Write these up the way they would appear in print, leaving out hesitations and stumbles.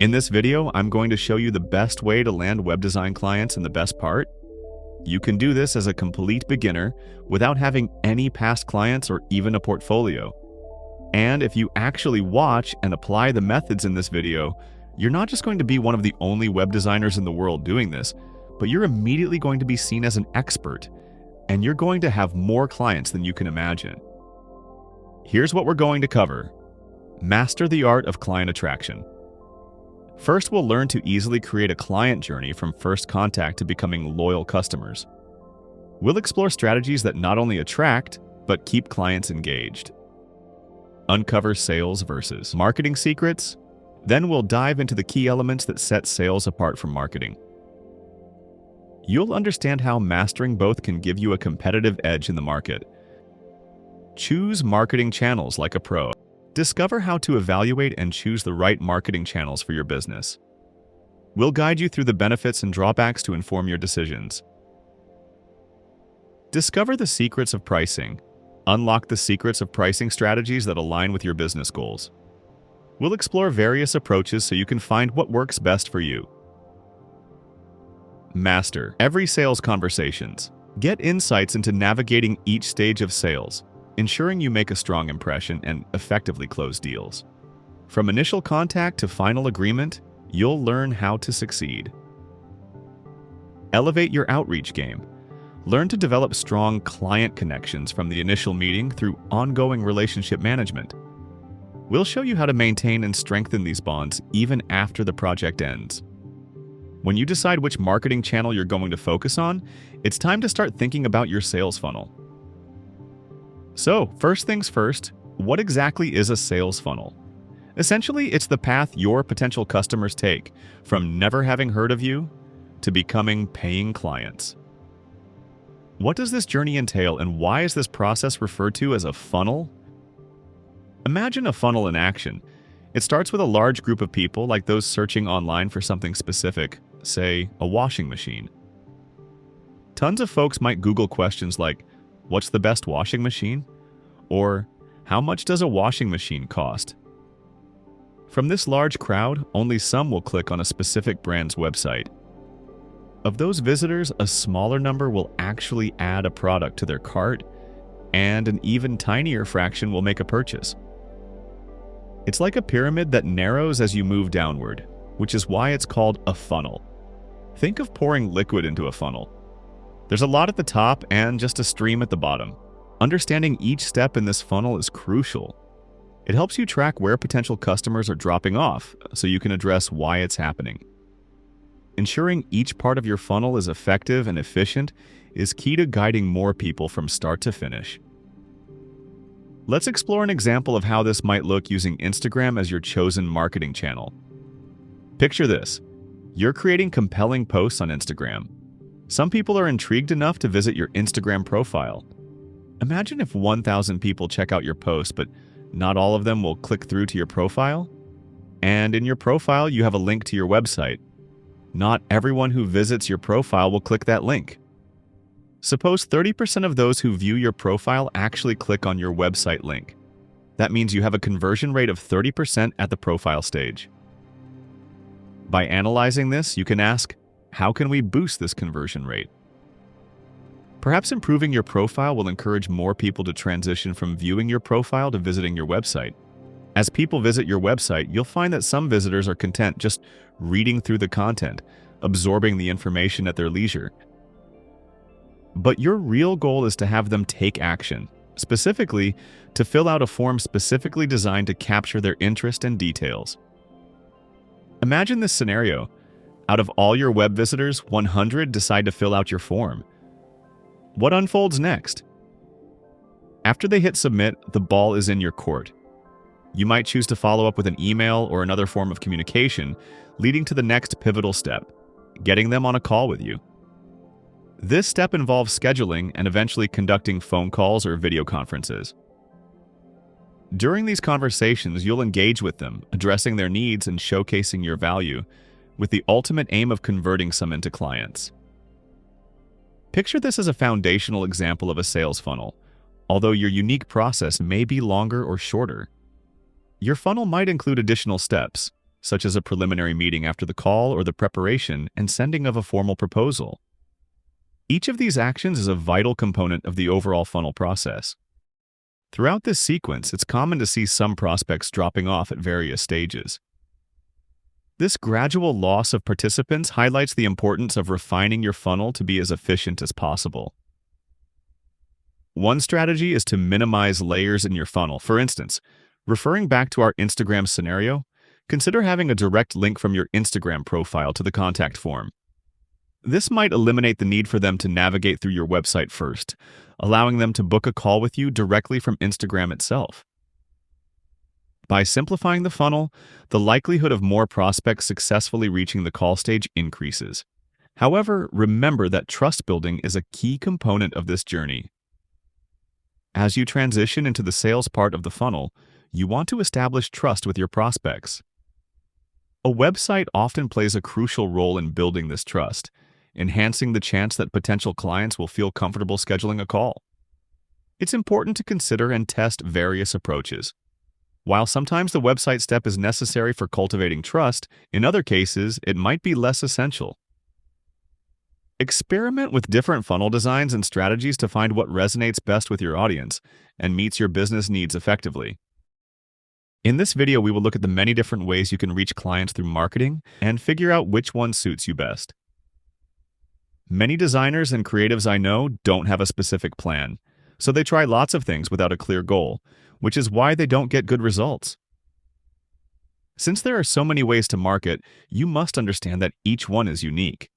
In this video, I'm going to show you the best way to land web design clients, and the best part? You can do this as a complete beginner without having any past clients or even a portfolio. And if you actually watch and apply the methods in this video, you're not just going to be one of the only web designers in the world doing this, but you're immediately going to be seen as an expert, and you're going to have more clients than you can imagine. Here's what we're going to cover. Master the art of client attraction. First, we'll learn to easily create a client journey from first contact to becoming loyal customers. We'll explore strategies that not only attract, but keep clients engaged. Uncover sales versus marketing secrets. Then we'll dive into the key elements that set sales apart from marketing. You'll understand how mastering both can give you a competitive edge in the market. Choose marketing channels like a pro. Discover how to evaluate and choose the right marketing channels for your business. We'll guide you through the benefits and drawbacks to inform your decisions. Discover the secrets of pricing. Unlock the secrets of pricing strategies that align with your business goals. We'll explore various approaches so you can find what works best for you. Master every sales conversations. Get insights into navigating each stage of sales, ensuring you make a strong impression and effectively close deals. From initial contact to final agreement, you'll learn how to succeed. Elevate your outreach game. Learn to develop strong client connections from the initial meeting through ongoing relationship management. We'll show you how to maintain and strengthen these bonds even after the project ends. When you decide which marketing channel you're going to focus on, it's time to start thinking about your sales funnel. So, first things first, what exactly is a sales funnel? Essentially, it's the path your potential customers take from never having heard of you to becoming paying clients. What does this journey entail, and why is this process referred to as a funnel? Imagine a funnel in action. It starts with a large group of people, like those searching online for something specific, say a washing machine. Tons of folks might Google questions like, "What's the best washing machine?" Or, "How much does a washing machine cost?" From this large crowd, only some will click on a specific brand's website. Of those visitors, a smaller number will actually add a product to their cart, and an even tinier fraction will make a purchase. It's like a pyramid that narrows as you move downward, which is why it's called a funnel. Think of pouring liquid into a funnel. There's a lot at the top and just a stream at the bottom. Understanding each step in this funnel is crucial. It helps you track where potential customers are dropping off, so you can address why it's happening. Ensuring each part of your funnel is effective and efficient is key to guiding more people from start to finish. Let's explore an example of how this might look using Instagram as your chosen marketing channel. Picture this. You're creating compelling posts on Instagram. Some people are intrigued enough to visit your Instagram profile. Imagine if 1,000 people check out your post, but not all of them will click through to your profile. And in your profile, you have a link to your website. Not everyone who visits your profile will click that link. Suppose 30% of those who view your profile actually click on your website link. That means you have a conversion rate of 30% at the profile stage. By analyzing this, you can ask, how can we boost this conversion rate? Perhaps improving your profile will encourage more people to transition from viewing your profile to visiting your website. As people visit your website, you'll find that some visitors are content just reading through the content, absorbing the information at their leisure. But your real goal is to have them take action, specifically to fill out a form specifically designed to capture their interest and details. Imagine this scenario. Out of all your web visitors, 100 decide to fill out your form. What unfolds next? After they hit submit, the ball is in your court. You might choose to follow up with an email or another form of communication, leading to the next pivotal step, getting them on a call with you. This step involves scheduling and eventually conducting phone calls or video conferences. During these conversations, you'll engage with them, addressing their needs and showcasing your value, with the ultimate aim of converting some into clients. Picture this as a foundational example of a sales funnel, although your unique process may be longer or shorter. Your funnel might include additional steps, such as a preliminary meeting after the call or the preparation and sending of a formal proposal. Each of these actions is a vital component of the overall funnel process. Throughout this sequence, it's common to see some prospects dropping off at various stages. This gradual loss of participants highlights the importance of refining your funnel to be as efficient as possible. One strategy is to minimize layers in your funnel. For instance, referring back to our Instagram scenario, consider having a direct link from your Instagram profile to the contact form. This might eliminate the need for them to navigate through your website first, allowing them to book a call with you directly from Instagram itself. By simplifying the funnel, the likelihood of more prospects successfully reaching the call stage increases. However, remember that trust building is a key component of this journey. As you transition into the sales part of the funnel, you want to establish trust with your prospects. A website often plays a crucial role in building this trust, enhancing the chance that potential clients will feel comfortable scheduling a call. It's important to consider and test various approaches. While sometimes the website step is necessary for cultivating trust, in other cases, it might be less essential. Experiment with different funnel designs and strategies to find what resonates best with your audience and meets your business needs effectively. In this video, we will look at the many different ways you can reach clients through marketing and figure out which one suits you best. Many designers and creatives I know don't have a specific plan, so they try lots of things without a clear goal, which is why they don't get good results. Since there are so many ways to market, you must understand that each one is unique.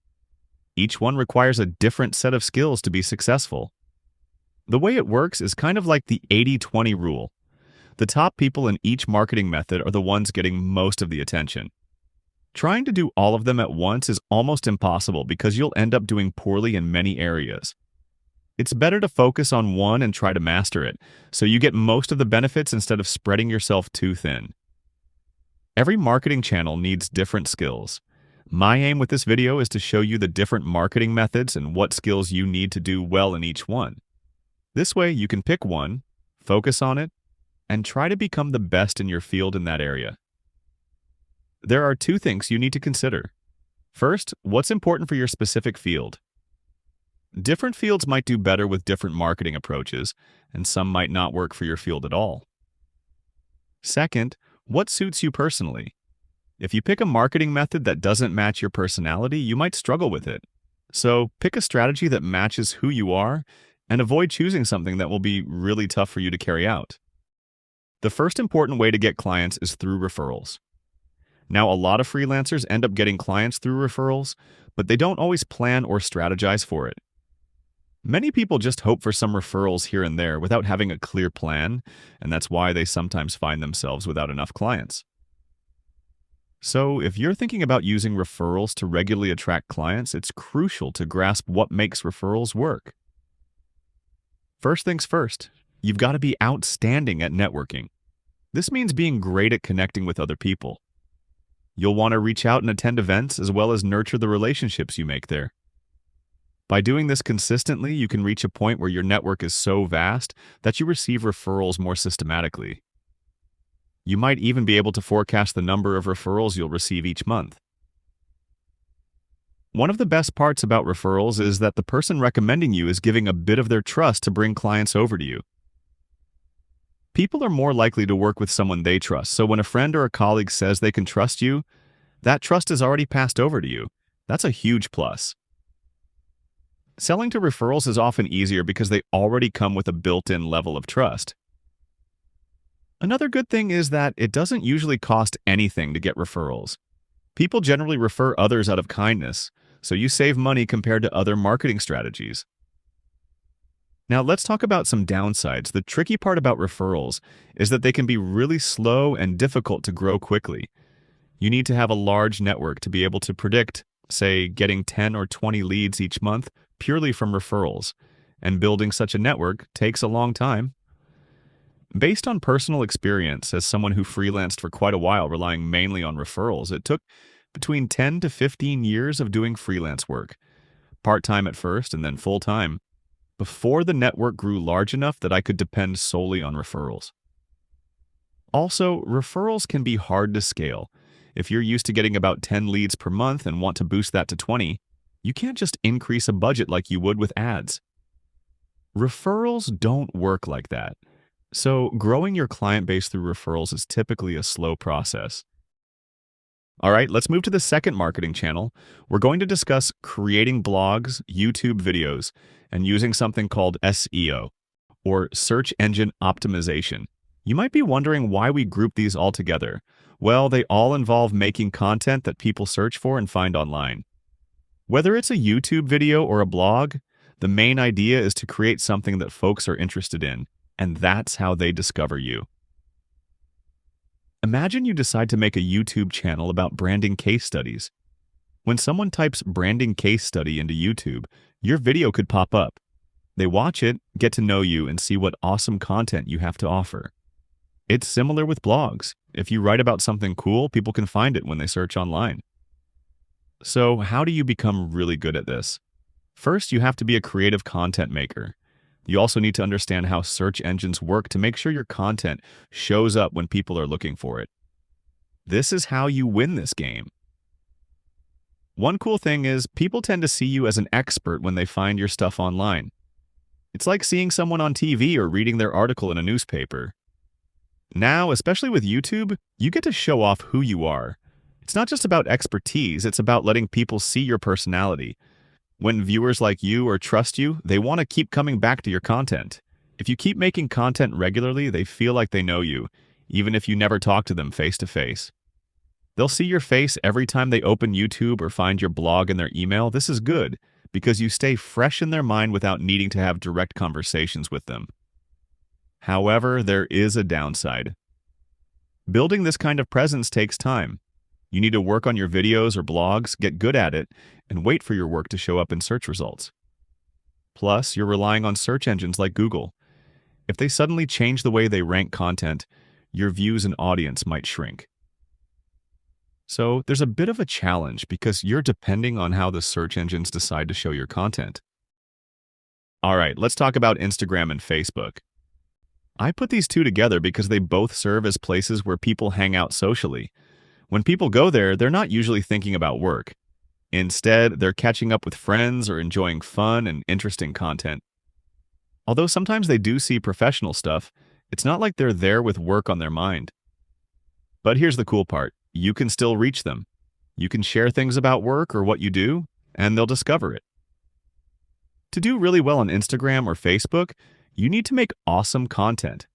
Each one requires a different set of skills to be successful. The way it works is kind of like the 80-20 rule. The top people in each marketing method are the ones getting most of the attention. Trying to do all of them at once is almost impossible because you'll end up doing poorly in many areas. It's better to focus on one and try to master it, so you get most of the benefits instead of spreading yourself too thin. Every marketing channel needs different skills. My aim with this video is to show you the different marketing methods and what skills you need to do well in each one. This way, you can pick one, focus on it, and try to become the best in your field in that area. There are two things you need to consider. First, what's important for your specific field? Different fields might do better with different marketing approaches, and some might not work for your field at all. Second, what suits you personally? If you pick a marketing method that doesn't match your personality, you might struggle with it. So pick a strategy that matches who you are and avoid choosing something that will be really tough for you to carry out. The first important way to get clients is through referrals. Now, a lot of freelancers end up getting clients through referrals, but they don't always plan or strategize for it. Many people just hope for some referrals here and there without having a clear plan, and that's why they sometimes find themselves without enough clients. So, if you're thinking about using referrals to regularly attract clients, it's crucial to grasp what makes referrals work. First things first, you've got to be outstanding at networking. This means being great at connecting with other people. You'll want to reach out and attend events as well as nurture the relationships you make there. By doing this consistently, you can reach a point where your network is so vast that you receive referrals more systematically. You might even be able to forecast the number of referrals you'll receive each month. One of the best parts about referrals is that the person recommending you is giving a bit of their trust to bring clients over to you. People are more likely to work with someone they trust, so when a friend or a colleague says they can trust you, that trust is already passed over to you. That's a huge plus. Selling to referrals is often easier because they already come with a built-in level of trust. Another good thing is that it doesn't usually cost anything to get referrals. People generally refer others out of kindness, so you save money compared to other marketing strategies. Now let's talk about some downsides. The tricky part about referrals is that they can be really slow and difficult to grow quickly. You need to have a large network to be able to predict, say, getting 10 or 20 leads each month purely from referrals, and building such a network takes a long time. Based on personal experience, as someone who freelanced for quite a while relying mainly on referrals, it took between 10 to 15 years of doing freelance work, part-time at first and then full-time, before the network grew large enough that I could depend solely on referrals. Also, referrals can be hard to scale. If you're used to getting about 10 leads per month and want to boost that to 20, you can't just increase a budget like you would with ads. Referrals don't work like that. So, growing your client base through referrals is typically a slow process. All right, let's move to the second marketing channel. We're going to discuss creating blogs, YouTube videos, and using something called SEO, or search engine optimization. You might be wondering why we group these all together. Well, they all involve making content that people search for and find online. Whether it's a YouTube video or a blog, the main idea is to create something that folks are interested in, and that's how they discover you. Imagine you decide to make a YouTube channel about branding case studies. When someone types branding case study into YouTube, your video could pop up. They watch it, get to know you, and see what awesome content you have to offer. It's similar with blogs. If you write about something cool, people can find it when they search online. So, how do you become really good at this? First, you have to be a creative content maker. You also need to understand how search engines work to make sure your content shows up when people are looking for it. This is how you win this game. One cool thing is, people tend to see you as an expert when they find your stuff online. It's like seeing someone on TV or reading their article in a newspaper. Now, especially with YouTube, you get to show off who you are. It's not just about expertise, it's about letting people see your personality. When viewers like you or trust you, they want to keep coming back to your content. If you keep making content regularly, they feel like they know you, even if you never talk to them face to face. They'll see your face every time they open YouTube or find your blog in their email. This is good, because you stay fresh in their mind without needing to have direct conversations with them. However, there is a downside. Building this kind of presence takes time. You need to work on your videos or blogs, get good at it, and wait for your work to show up in search results. Plus, you're relying on search engines like Google. If they suddenly change the way they rank content, your views and audience might shrink. So, there's a bit of a challenge because you're depending on how the search engines decide to show your content. All right, let's talk about Instagram and Facebook. I put these two together because they both serve as places where people hang out socially. When people go there, they're not usually thinking about work. Instead, they're catching up with friends or enjoying fun and interesting content. Although sometimes they do see professional stuff, it's not like they're there with work on their mind. But here's the cool part. You can still reach them. You can share things about work or what you do, and they'll discover it. To do really well on Instagram or Facebook, you need to make awesome content.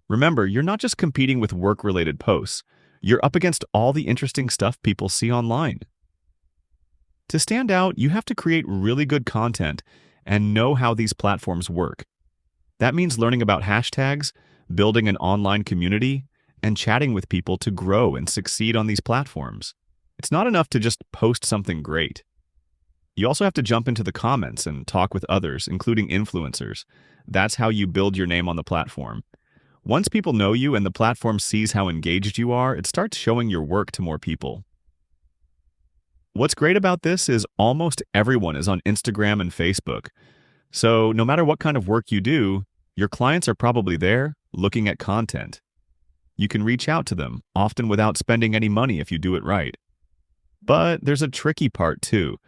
Remember, you're not just competing with work-related posts. You're up against all the interesting stuff people see online. To stand out, you have to create really good content and know how these platforms work. That means learning about hashtags, building an online community, and chatting with people to grow and succeed on these platforms. It's not enough to just post something great. You also have to jump into the comments and talk with others, including influencers. That's how you build your name on the platform. Once people know you and the platform sees how engaged you are, it starts showing your work to more people. What's great about this is almost everyone is on Instagram and Facebook. So no matter what kind of work you do, your clients are probably there looking at content. You can reach out to them, often without spending any money if you do it right. But there's a tricky part too.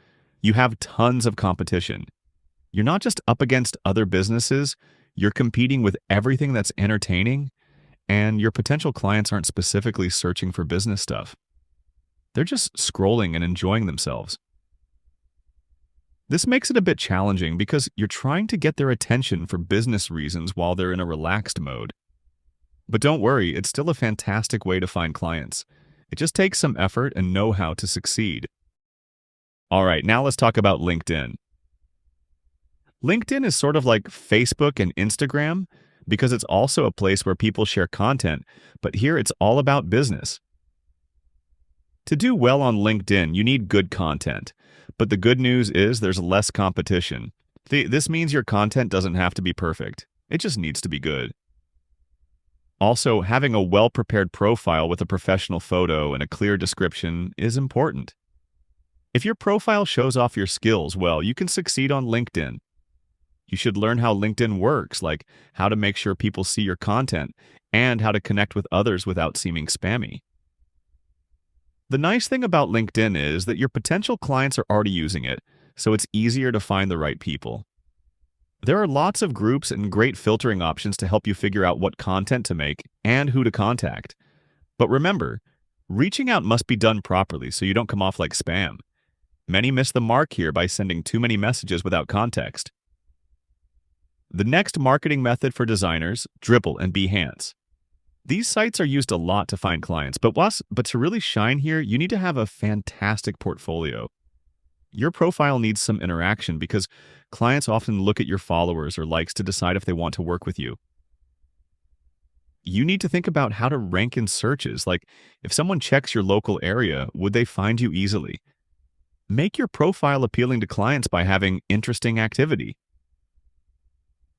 You have tons of competition. You're not just up against other businesses, you're competing with everything that's entertaining, and your potential clients aren't specifically searching for business stuff. They're just scrolling and enjoying themselves. This makes it a bit challenging because you're trying to get their attention for business reasons while they're in a relaxed mode. But don't worry, it's still a fantastic way to find clients. It just takes some effort and know-how to succeed. All right, now let's talk about LinkedIn. LinkedIn is sort of like Facebook and Instagram because it's also a place where people share content, but here it's all about business. To do well on LinkedIn, you need good content, but the good news is there's less competition. This means your content doesn't have to be perfect. It just needs to be good. Also, having a well-prepared profile with a professional photo and a clear description is important. If your profile shows off your skills well, you can succeed on LinkedIn. You should learn how LinkedIn works, like how to make sure people see your content and how to connect with others without seeming spammy. The nice thing about LinkedIn is that your potential clients are already using it, so it's easier to find the right people. There are lots of groups and great filtering options to help you figure out what content to make and who to contact. But remember, reaching out must be done properly so you don't come off like spam. Many miss the mark here by sending too many messages without context. The next marketing method for designers, Dribble and Behance. These sites are used a lot to find clients, but to really shine here, you need to have a fantastic portfolio. Your profile needs some interaction because clients often look at your followers or likes to decide if they want to work with you. You need to think about how to rank in searches, like if someone checks your local area, would they find you easily? Make your profile appealing to clients by having interesting activity.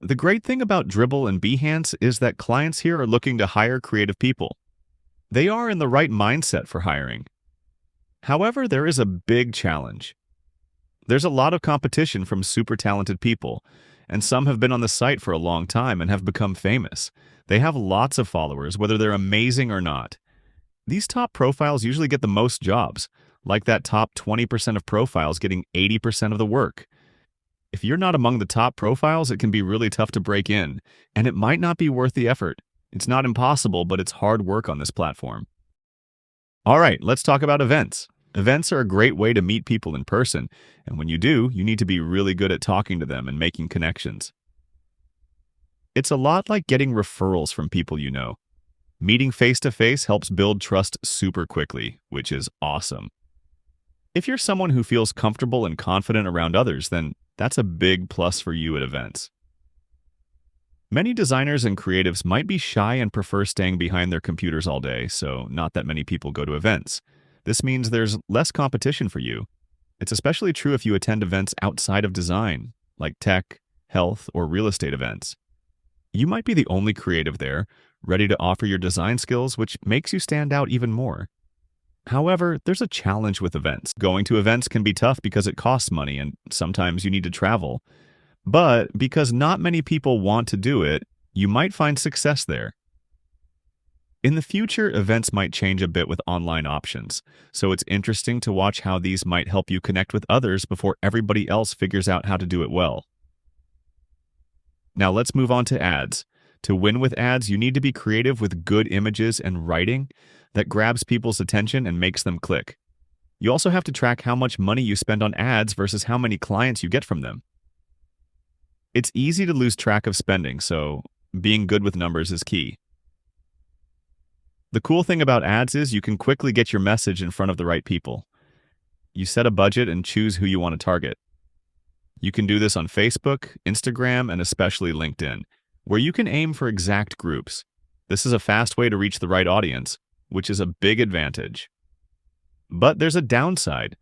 The great thing about Dribble and Behance is that clients here are looking to hire creative people. They are in the right mindset for hiring. However, there is a big challenge. There's a lot of competition from super talented people, and some have been on the site for a long time and have become famous. They have lots of followers, whether they're amazing or not. These top profiles usually get the most jobs, like that top 20% of profiles getting 80% of the work. If you're not among the top profiles, it can be really tough to break in, and it might not be worth the effort. It's not impossible, but it's hard work on this platform. All right, let's talk about events. Events are a great way to meet people in person, and when you do, you need to be really good at talking to them and making connections. It's a lot like getting referrals from people you know. Meeting face-to-face helps build trust super quickly, which is awesome. If you're someone who feels comfortable and confident around others, then that's a big plus for you at events. Many designers and creatives might be shy and prefer staying behind their computers all day, so not that many people go to events. This means there's less competition for you. It's especially true if you attend events outside of design, like tech, health, or real estate events. You might be the only creative there, ready to offer your design skills, which makes you stand out even more. However, there's a challenge with events. Going to events can be tough because it costs money and sometimes you need to travel. But because not many people want to do it, you might find success there. In the future, events might change a bit with online options, so it's interesting to watch how these might help you connect with others before everybody else figures out how to do it well. Now let's move on to ads. To win with ads, you need to be creative with good images and writing that grabs people's attention and makes them click. You also have to track how much money you spend on ads versus how many clients you get from them. It's easy to lose track of spending, so being good with numbers is key. The cool thing about ads is you can quickly get your message in front of the right people. You set a budget and choose who you want to target. You can do this on Facebook, Instagram, and especially LinkedIn, where you can aim for exact groups. This is a fast way to reach the right audience, which is a big advantage. But there's a downside.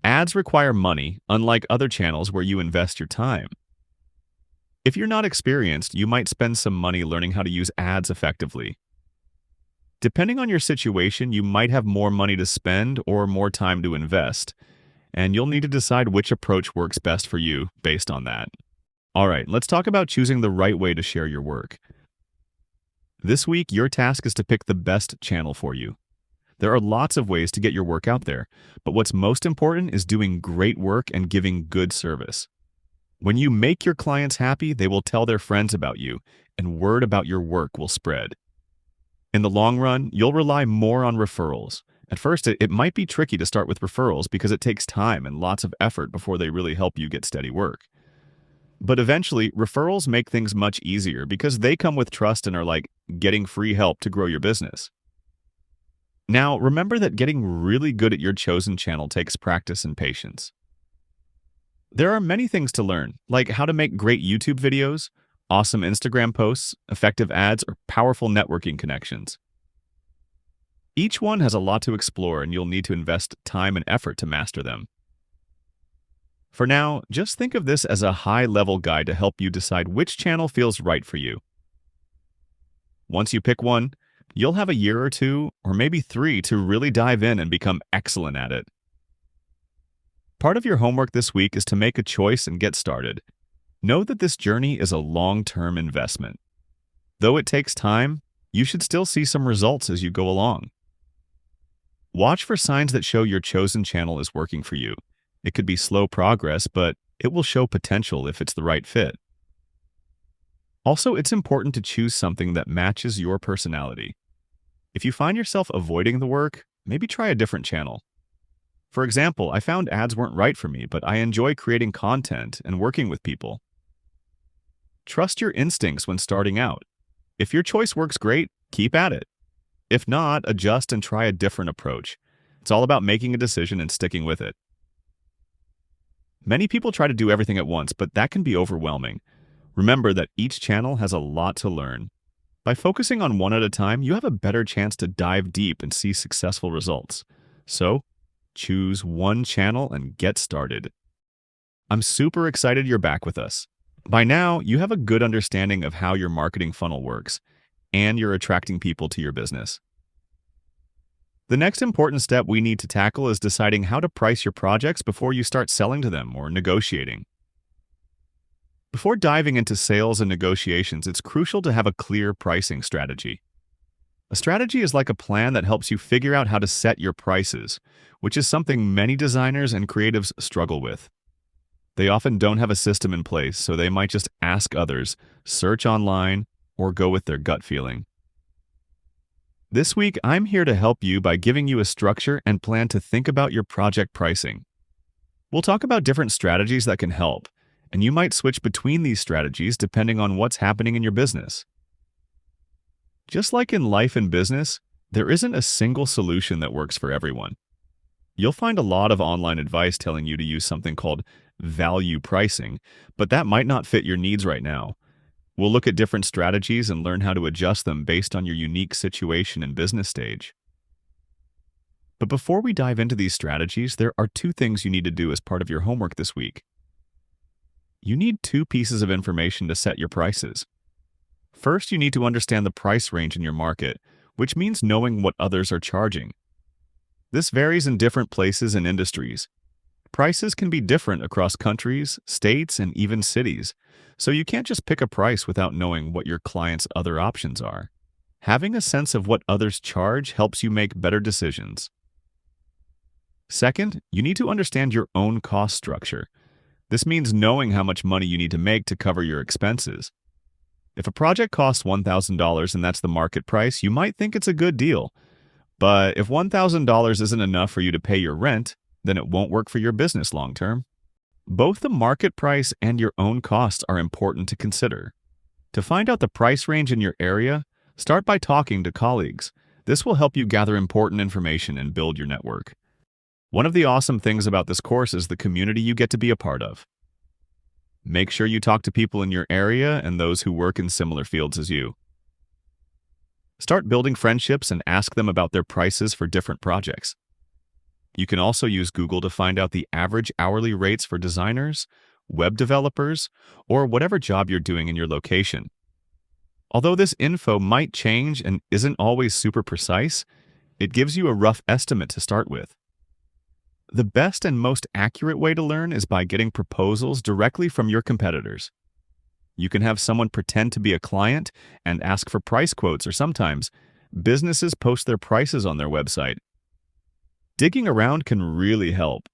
Ads require money, unlike other channels where you invest your time. If you're not experienced, you might spend some money learning how to use ads effectively. Depending on your situation, you might have more money to spend or more time to invest, and you'll need to decide which approach works best for you based on that. All right, let's talk about choosing the right way to share your work. This week, your task is to pick the best channel for you. There are lots of ways to get your work out there, but what's most important is doing great work and giving good service. When you make your clients happy, they will tell their friends about you, and word about your work will spread. In the long run, you'll rely more on referrals. At first, it might be tricky to start with referrals because it takes time and lots of effort before they really help you get steady work. But eventually, referrals make things much easier because they come with trust and are like getting free help to grow your business. Now, remember that getting really good at your chosen channel takes practice and patience. There are many things to learn, like how to make great YouTube videos, awesome Instagram posts, effective ads, or powerful networking connections. Each one has a lot to explore, and you'll need to invest time and effort to master them. For now, just think of this as a high-level guide to help you decide which channel feels right for you. Once you pick one, you'll have a year or two, or maybe 3, to really dive in and become excellent at it. Part of your homework this week is to make a choice and get started. Know that this journey is a long-term investment. Though it takes time, you should still see some results as you go along. Watch for signs that show your chosen channel is working for you. It could be slow progress, but it will show potential if it's the right fit. Also, it's important to choose something that matches your personality. If you find yourself avoiding the work, maybe try a different channel. For example, I found ads weren't right for me, but I enjoy creating content and working with people. Trust your instincts when starting out. If your choice works great, keep at it. If not, adjust and try a different approach. It's all about making a decision and sticking with it. Many people try to do everything at once, but that can be overwhelming. Remember that each channel has a lot to learn. By focusing on one at a time, you have a better chance to dive deep and see successful results. So, choose one channel and get started. I'm super excited you're back with us. By now, you have a good understanding of how your marketing funnel works, and you're attracting people to your business. The next important step we need to tackle is deciding how to price your projects before you start selling to them or negotiating. Before diving into sales and negotiations, it's crucial to have a clear pricing strategy. A strategy is like a plan that helps you figure out how to set your prices, which is something many designers and creatives struggle with. They often don't have a system in place, so they might just ask others, search online, or go with their gut feeling. This week, I'm here to help you by giving you a structure and plan to think about your project pricing. We'll talk about different strategies that can help, and you might switch between these strategies depending on what's happening in your business. Just like in life and business, there isn't a single solution that works for everyone. You'll find a lot of online advice telling you to use something called value pricing, but that might not fit your needs right now. We'll look at different strategies and learn how to adjust them based on your unique situation and business stage. But before we dive into these strategies, there are two things you need to do as part of your homework this week. You need two pieces of information to set your prices. First, you need to understand the price range in your market, which means knowing what others are charging. This varies in different places and industries. Prices can be different across countries, states, and even cities, so you can't just pick a price without knowing what your client's other options are. Having a sense of what others charge helps you make better decisions. Second, you need to understand your own cost structure. This means knowing how much money you need to make to cover your expenses. If a project costs $1,000 and that's the market price, you might think it's a good deal. But if $1,000 isn't enough for you to pay your rent, then it won't work for your business long term. Both the market price and your own costs are important to consider. To find out the price range in your area, start by talking to colleagues. This will help you gather important information and build your network. One of the awesome things about this course is the community you get to be a part of. Make sure you talk to people in your area and those who work in similar fields as you. Start building friendships and ask them about their prices for different projects. You can also use Google to find out the average hourly rates for designers, web developers, or whatever job you're doing in your location. Although this info might change and isn't always super precise, it gives you a rough estimate to start with. The best and most accurate way to learn is by getting proposals directly from your competitors. You can have someone pretend to be a client and ask for price quotes, or sometimes businesses post their prices on their website. Digging around can really help.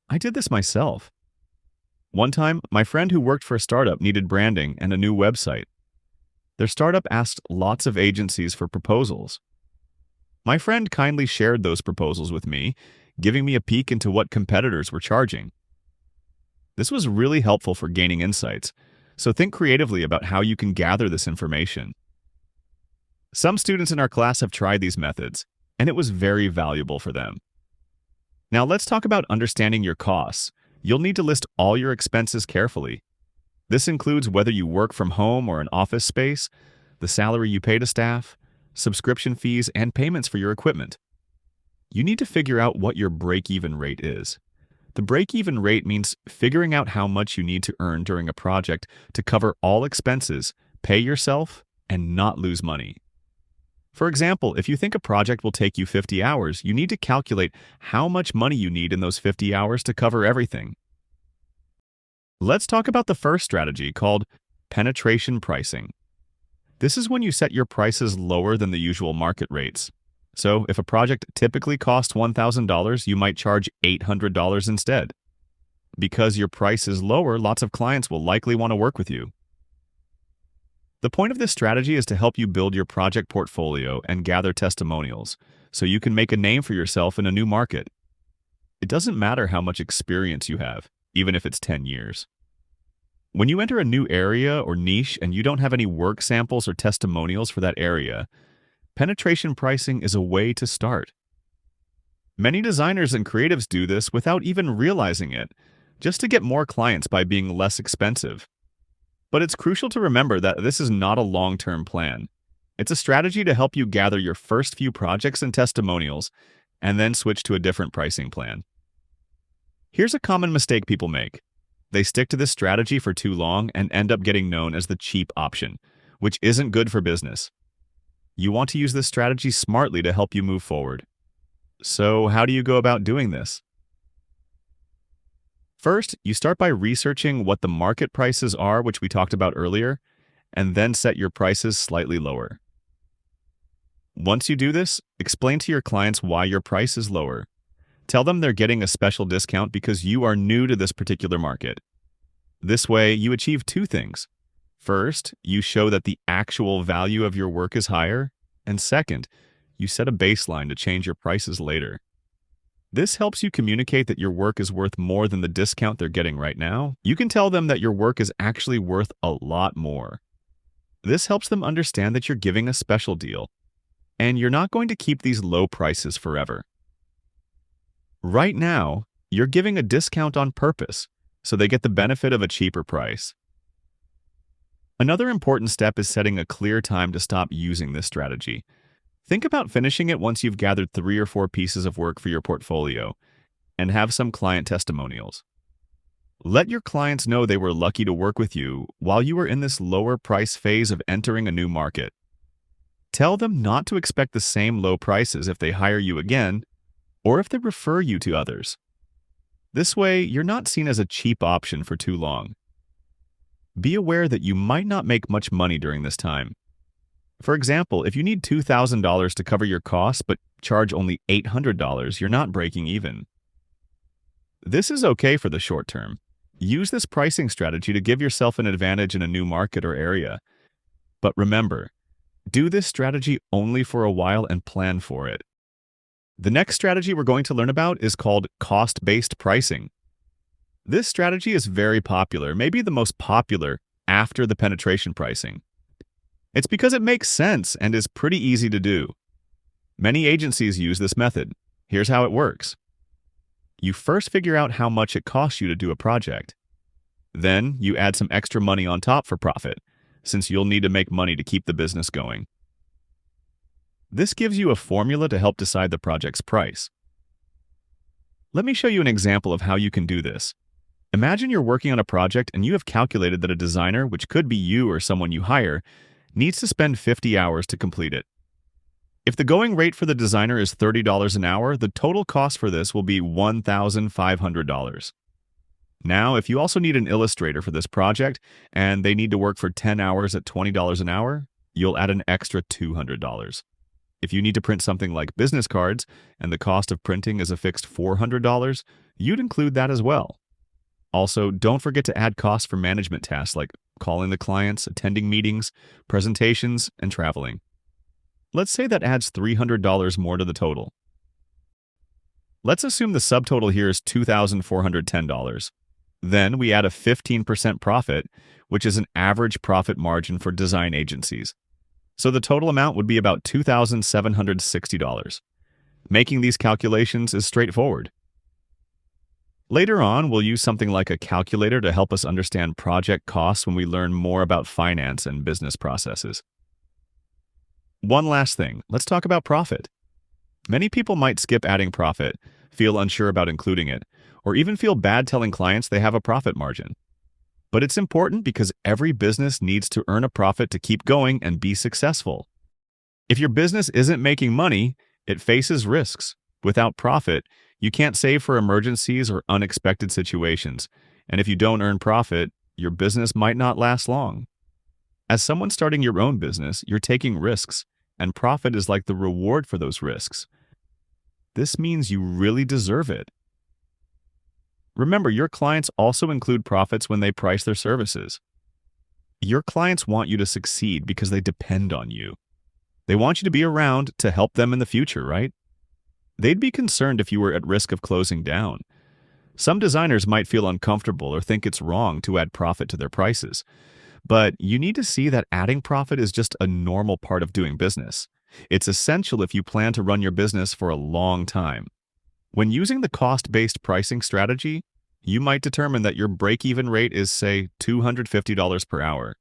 I did this myself. One time, my friend who worked for a startup needed branding and a new website. Their startup asked lots of agencies for proposals. My friend kindly shared those proposals with me, giving me a peek into what competitors were charging. This was really helpful for gaining insights, so think creatively about how you can gather this information. Some students in our class have tried these methods, and it was very valuable for them. Now let's talk about understanding your costs. You'll need to list all your expenses carefully. This includes whether you work from home or an office space, the salary you pay to staff, subscription fees, and payments for your equipment. You need to figure out what your break-even rate is. The break-even rate means figuring out how much you need to earn during a project to cover all expenses, pay yourself, and not lose money. For example, if you think a project will take you 50 hours, you need to calculate how much money you need in those 50 hours to cover everything. Let's talk about the first strategy called penetration pricing. This is when you set your prices lower than the usual market rates. So if a project typically costs $1,000, you might charge $800 instead. Because your price is lower, lots of clients will likely want to work with you. The point of this strategy is to help you build your project portfolio and gather testimonials, so you can make a name for yourself in a new market. It doesn't matter how much experience you have, even if it's 10 years. When you enter a new area or niche and you don't have any work samples or testimonials for that area, penetration pricing is a way to start. Many designers and creatives do this without even realizing it, just to get more clients by being less expensive. But it's crucial to remember that this is not a long-term plan. It's a strategy to help you gather your first few projects and testimonials, and then switch to a different pricing plan. Here's a common mistake people make. They stick to this strategy for too long and end up getting known as the cheap option, which isn't good for business. You want to use this strategy smartly to help you move forward. So, how do you go about doing this? First, you start by researching what the market prices are, which we talked about earlier, and then set your prices slightly lower. Once you do this, explain to your clients why your price is lower. Tell them they're getting a special discount because you are new to this particular market. This way, you achieve two things. First, you show that the actual value of your work is higher, and second, you set a baseline to change your prices later. This helps you communicate that your work is worth more than the discount they're getting right now. You can tell them that your work is actually worth a lot more. This helps them understand that you're giving a special deal, and you're not going to keep these low prices forever. Right now, you're giving a discount on purpose, so they get the benefit of a cheaper price. Another important step is setting a clear time to stop using this strategy. Think about finishing it once you've gathered 3 or 4 pieces of work for your portfolio and have some client testimonials. Let your clients know they were lucky to work with you while you were in this lower price phase of entering a new market. Tell them not to expect the same low prices if they hire you again or if they refer you to others. This way, you're not seen as a cheap option for too long. Be aware that you might not make much money during this time. For example, if you need $2,000 to cover your costs but charge only $800, you're not breaking even. This is okay for the short term. Use this pricing strategy to give yourself an advantage in a new market or area. But remember, do this strategy only for a while and plan for it. The next strategy we're going to learn about is called cost-based pricing. This strategy is very popular, maybe the most popular after the penetration pricing. It's because it makes sense and is pretty easy to do. Many agencies use this method. Here's how it works. You first figure out how much it costs you to do a project. Then you add some extra money on top for profit, since you'll need to make money to keep the business going. This gives you a formula to help decide the project's price. Let me show you an example of how you can do this. Imagine you're working on a project and you have calculated that a designer, which could be you or someone you hire, needs to spend 50 hours to complete it. If the going rate for the designer is $30 an hour, the total cost for this will be $1,500. Now, if you also need an illustrator for this project and they need to work for 10 hours at $20 an hour, you'll add an extra $200. If you need to print something like business cards and the cost of printing is a fixed $400, you'd include that as well. Also, don't forget to add costs for management tasks like calling the clients, attending meetings, presentations, and traveling. Let's say that adds $300 more to the total. Let's assume the subtotal here is $2,410. Then we add a 15% profit, which is an average profit margin for design agencies. So the total amount would be about $2,760. Making these calculations is straightforward. Later on, we'll use something like a calculator to help us understand project costs when we learn more about finance and business processes. One last thing, let's talk about profit. Many people might skip adding profit, feel unsure about including it, or even feel bad telling clients they have a profit margin. But it's important because every business needs to earn a profit to keep going and be successful. If your business isn't making money, it faces risks. Without profit, you can't save for emergencies or unexpected situations, and if you don't earn profit, your business might not last long. As someone starting your own business, you're taking risks, and profit is like the reward for those risks. This means you really deserve it. Remember, your clients also include profits when they price their services. Your clients want you to succeed because they depend on you. They want you to be around to help them in the future, right? They'd be concerned if you were at risk of closing down. Some designers might feel uncomfortable or think it's wrong to add profit to their prices. But you need to see that adding profit is just a normal part of doing business. It's essential if you plan to run your business for a long time. When using the cost-based pricing strategy, you might determine that your break-even rate is, say, $250 per hour.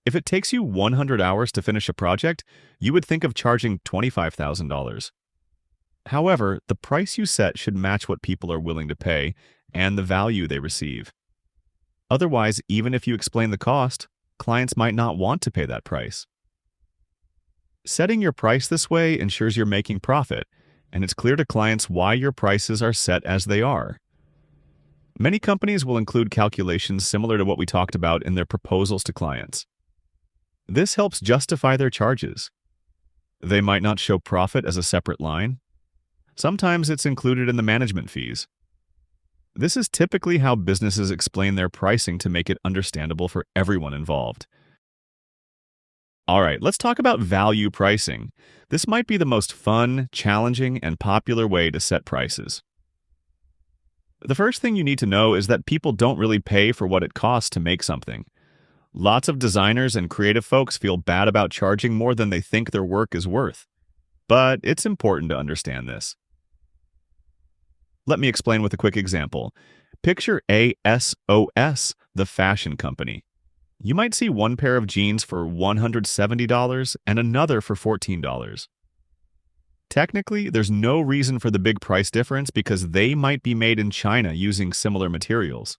If it takes you 100 hours to finish a project, you would think of charging $25,000. However, the price you set should match what people are willing to pay and the value they receive. Otherwise, even if you explain the cost, clients might not want to pay that price. Setting your price this way ensures you're making profit, and it's clear to clients why your prices are set as they are. Many companies will include calculations similar to what we talked about in their proposals to clients. This helps justify their charges. They might not show profit as a separate line. Sometimes it's included in the management fees. This is typically how businesses explain their pricing to make it understandable for everyone involved. All right, let's talk about value pricing. This might be the most fun, challenging, and popular way to set prices. The first thing you need to know is that people don't really pay for what it costs to make something. Lots of designers and creative folks feel bad about charging more than they think their work is worth. But it's important to understand this. Let me explain with a quick example. Picture ASOS, the fashion company. You might see one pair of jeans for $170 and another for $14. Technically, there's no reason for the big price difference because they might be made in China using similar materials.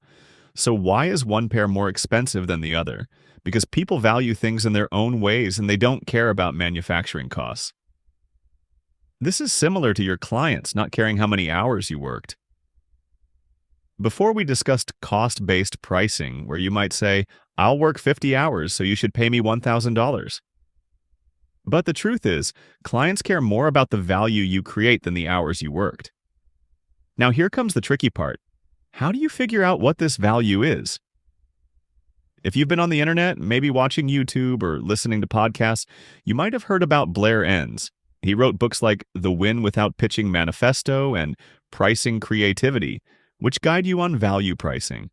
So why is one pair more expensive than the other? Because people value things in their own ways and they don't care about manufacturing costs. This is similar to your clients not caring how many hours you worked. Before we discussed cost-based pricing, where you might say, I'll work 50 hours, so you should pay me $1,000. But the truth is, clients care more about the value you create than the hours you worked. Now here comes the tricky part. How do you figure out what this value is? If you've been on the internet, maybe watching YouTube or listening to podcasts, you might have heard about Blair Enns. He wrote books like The Win Without Pitching Manifesto and Pricing Creativity, which guide you on value pricing.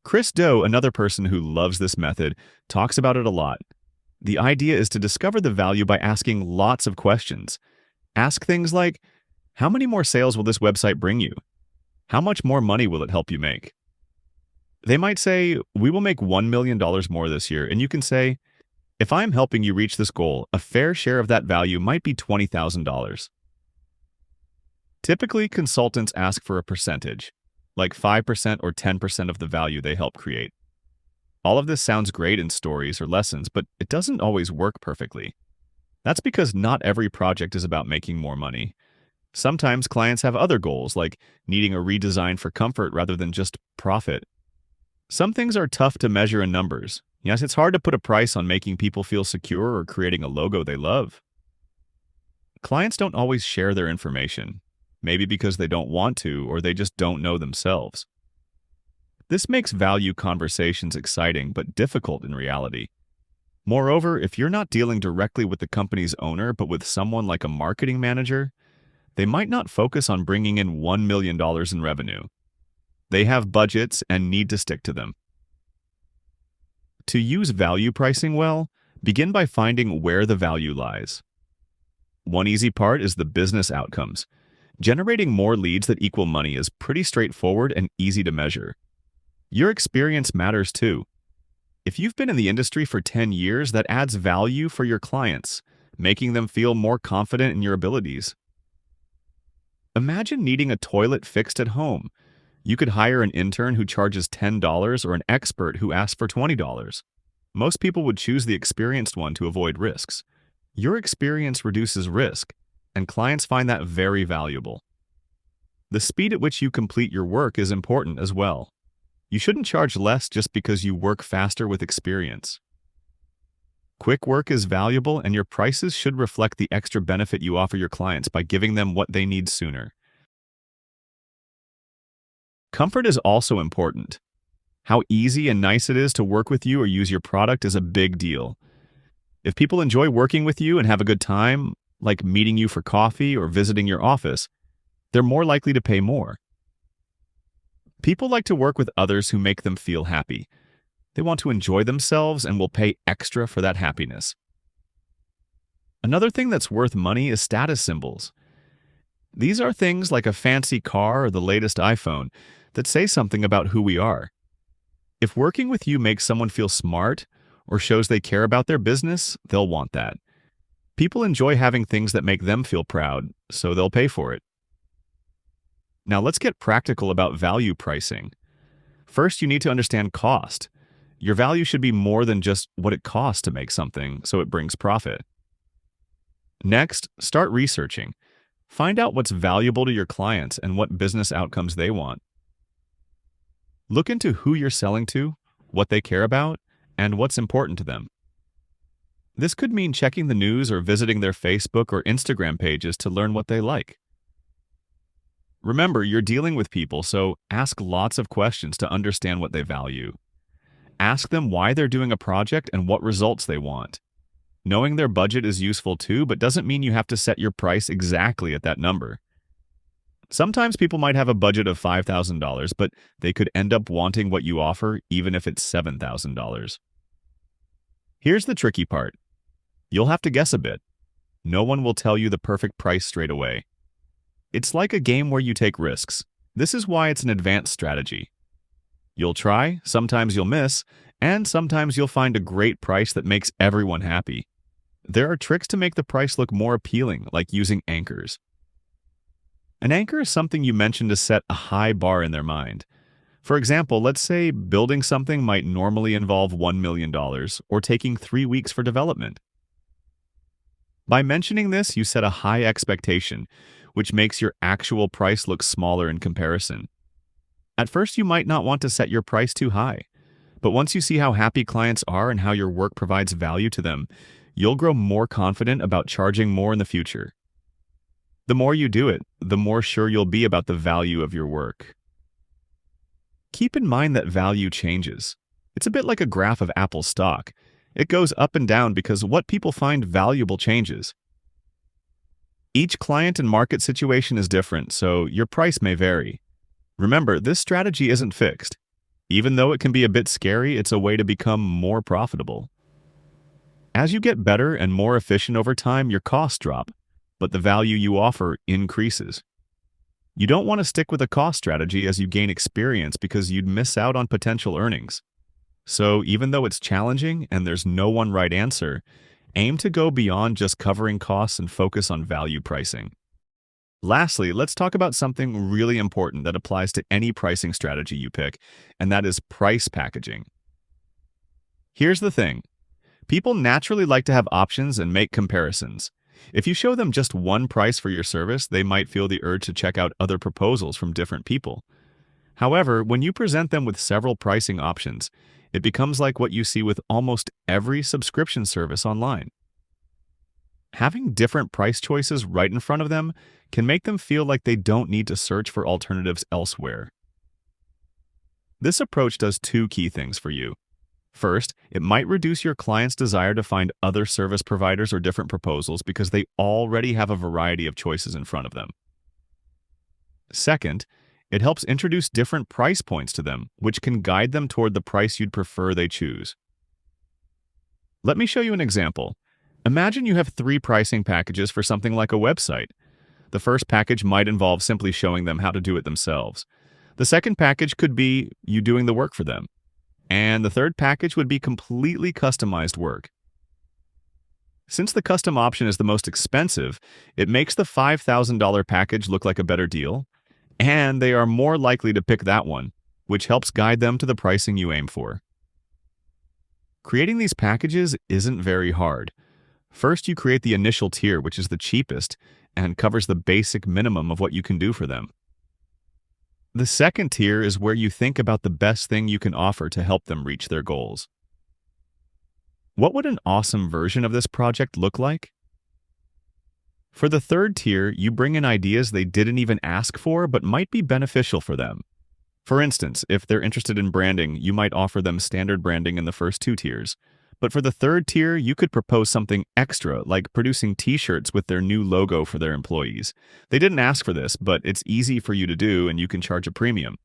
Chris Do, another person who loves this method, talks about it a lot. The idea is to discover the value by asking lots of questions. Ask things like, how many more sales will this website bring you? How much more money will it help you make? They might say, we will make $1 million more this year, and you can say, if I'm helping you reach this goal, a fair share of that value might be $20,000. Typically, consultants ask for a percentage, like 5% or 10% of the value they help create. All of this sounds great in stories or lessons, but it doesn't always work perfectly. That's because not every project is about making more money. Sometimes clients have other goals, like needing a redesign for comfort rather than just profit. Some things are tough to measure in numbers. Yes, it's hard to put a price on making people feel secure or creating a logo they love. Clients don't always share their information, maybe because they don't want to or they just don't know themselves. This makes value conversations exciting but difficult in reality. Moreover, if you're not dealing directly with the company's owner but with someone like a marketing manager, they might not focus on bringing in $1 million in revenue. They have budgets and need to stick to them. To use value pricing well, begin by finding where the value lies. One easy part is the business outcomes. Generating more leads that equal money is pretty straightforward and easy to measure. Your experience matters too. If you've been in the industry for 10 years, that adds value for your clients, making them feel more confident in your abilities. Imagine needing a toilet fixed at home. You could hire an intern who charges $10 or an expert who asks for $20. Most people would choose the experienced one to avoid risks. Your experience reduces risk, and clients find that very valuable. The speed at which you complete your work is important as well. You shouldn't charge less just because you work faster with experience. Quick work is valuable, and your prices should reflect the extra benefit you offer your clients by giving them what they need sooner. Comfort is also important. How easy and nice it is to work with you or use your product is a big deal. If people enjoy working with you and have a good time, like meeting you for coffee or visiting your office, they're more likely to pay more. People like to work with others who make them feel happy. They want to enjoy themselves and will pay extra for that happiness. Another thing that's worth money is status symbols. These are things like a fancy car or the latest iPhone that say something about who we are. If working with you makes someone feel smart or shows they care about their business, they'll want that. People enjoy having things that make them feel proud, so they'll pay for it. Now let's get practical about value pricing. First, you need to understand cost. Your value should be more than just what it costs to make something, so it brings profit. Next, start researching. Find out what's valuable to your clients and what business outcomes they want. Look into who you're selling to, what they care about, and what's important to them. This could mean checking the news or visiting their Facebook or Instagram pages to learn what they like. Remember, you're dealing with people, so ask lots of questions to understand what they value. Ask them why they're doing a project and what results they want. Knowing their budget is useful too, but doesn't mean you have to set your price exactly at that number. Sometimes people might have a budget of $5,000, but they could end up wanting what you offer even if it's $7,000. Here's the tricky part. You'll have to guess a bit. No one will tell you the perfect price straight away. It's like a game where you take risks. This is why it's an advanced strategy. You'll try, sometimes you'll miss, and sometimes you'll find a great price that makes everyone happy. There are tricks to make the price look more appealing, like using anchors. An anchor is something you mention to set a high bar in their mind. For example, let's say building something might normally involve $1 million or taking 3 weeks for development. By mentioning this, you set a high expectation, which makes your actual price look smaller in comparison. At first, you might not want to set your price too high, but once you see how happy clients are and how your work provides value to them, you'll grow more confident about charging more in the future. The more you do it, the more sure you'll be about the value of your work. Keep in mind that value changes. It's a bit like a graph of Apple stock. It goes up and down because what people find valuable changes. Each client and market situation is different, so your price may vary. Remember, this strategy isn't fixed. Even though it can be a bit scary, it's a way to become more profitable. As you get better and more efficient over time, your costs drop, but the value you offer increases. You don't want to stick with a cost strategy as you gain experience because you'd miss out on potential earnings. So even though it's challenging and there's no one right answer, aim to go beyond just covering costs and focus on value pricing. Lastly, let's talk about something really important that applies to any pricing strategy you pick, and that is price packaging. Here's the thing. People naturally like to have options and make comparisons. If you show them just one price for your service, they might feel the urge to check out other proposals from different people. However, when you present them with several pricing options, it becomes like what you see with almost every subscription service online. Having different price choices right in front of them can make them feel like they don't need to search for alternatives elsewhere. This approach does two key things for you. First, it might reduce your client's desire to find other service providers or different proposals because they already have a variety of choices in front of them. Second, it helps introduce different price points to them, which can guide them toward the price you'd prefer they choose. Let me show you an example. Imagine you have 3 pricing packages for something like a website. The first package might involve simply showing them how to do it themselves. The second package could be you doing the work for them. And the third package would be completely customized work. Since the custom option is the most expensive, it makes the $5,000 package look like a better deal, and they are more likely to pick that one, which helps guide them to the pricing you aim for. Creating these packages isn't very hard. First, you create the initial tier, which is the cheapest and covers the basic minimum of what you can do for them. The second tier is where you think about the best thing you can offer to help them reach their goals. What would an awesome version of this project look like? For the third tier, you bring in ideas they didn't even ask for but might be beneficial for them. For instance, if they're interested in branding, you might offer them standard branding in the first two tiers. But for the third tier, you could propose something extra, like producing t-shirts with their new logo for their employees. They didn't ask for this, but it's easy for you to do and you can charge a premium.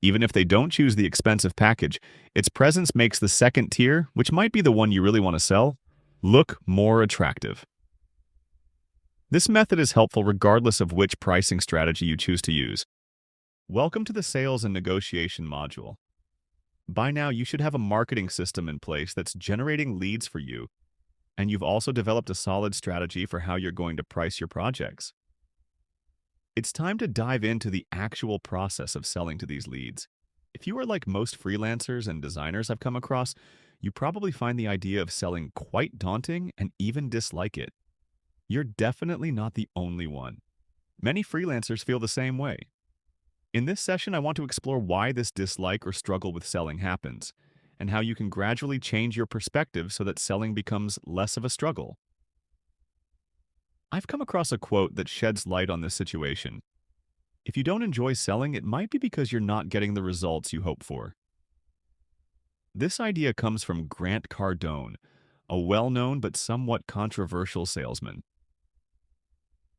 Even if they don't choose the expensive package, its presence makes the second tier, which might be the one you really want to sell, look more attractive. This method is helpful regardless of which pricing strategy you choose to use. Welcome to the Sales and Negotiation module. By now, you should have a marketing system in place that's generating leads for you, and you've also developed a solid strategy for how you're going to price your projects. It's time to dive into the actual process of selling to these leads. If you are like most freelancers and designers I've come across, you probably find the idea of selling quite daunting and even dislike it. You're definitely not the only one. Many freelancers feel the same way. In this session, I want to explore why this dislike or struggle with selling happens, and how you can gradually change your perspective so that selling becomes less of a struggle. I've come across a quote that sheds light on this situation. If you don't enjoy selling, it might be because you're not getting the results you hope for. This idea comes from Grant Cardone, a well-known but somewhat controversial salesman.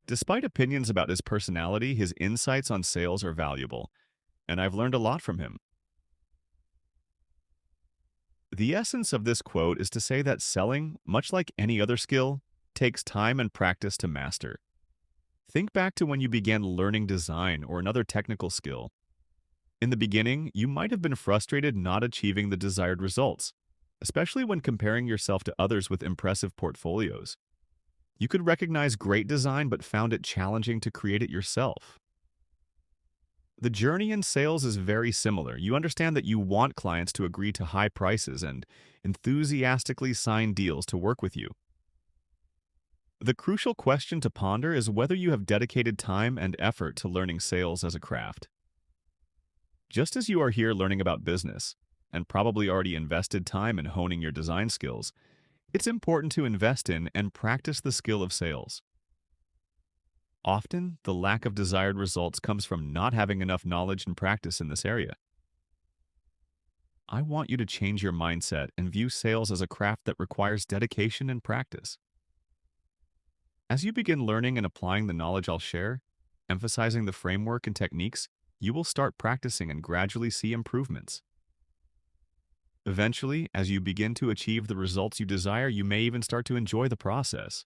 Despite opinions about his personality, his insights on sales are valuable, and I've learned a lot from him. The essence of this quote is to say that selling, much like any other skill, takes time and practice to master. Think back to when you began learning design or another technical skill. In the beginning, you might have been frustrated not achieving the desired results, especially when comparing yourself to others with impressive portfolios. You could recognize great design but found it challenging to create it yourself. The journey in sales is very similar. You understand that you want clients to agree to high prices and enthusiastically sign deals to work with you. The crucial question to ponder is whether you have dedicated time and effort to learning sales as a craft. Just as you are here learning about business, and probably already invested time in honing your design skills, it's important to invest in and practice the skill of sales. Often, the lack of desired results comes from not having enough knowledge and practice in this area. I want you to change your mindset and view sales as a craft that requires dedication and practice. As you begin learning and applying the knowledge I'll share, emphasizing the framework and techniques, you will start practicing and gradually see improvements. Eventually, as you begin to achieve the results you desire, you may even start to enjoy the process.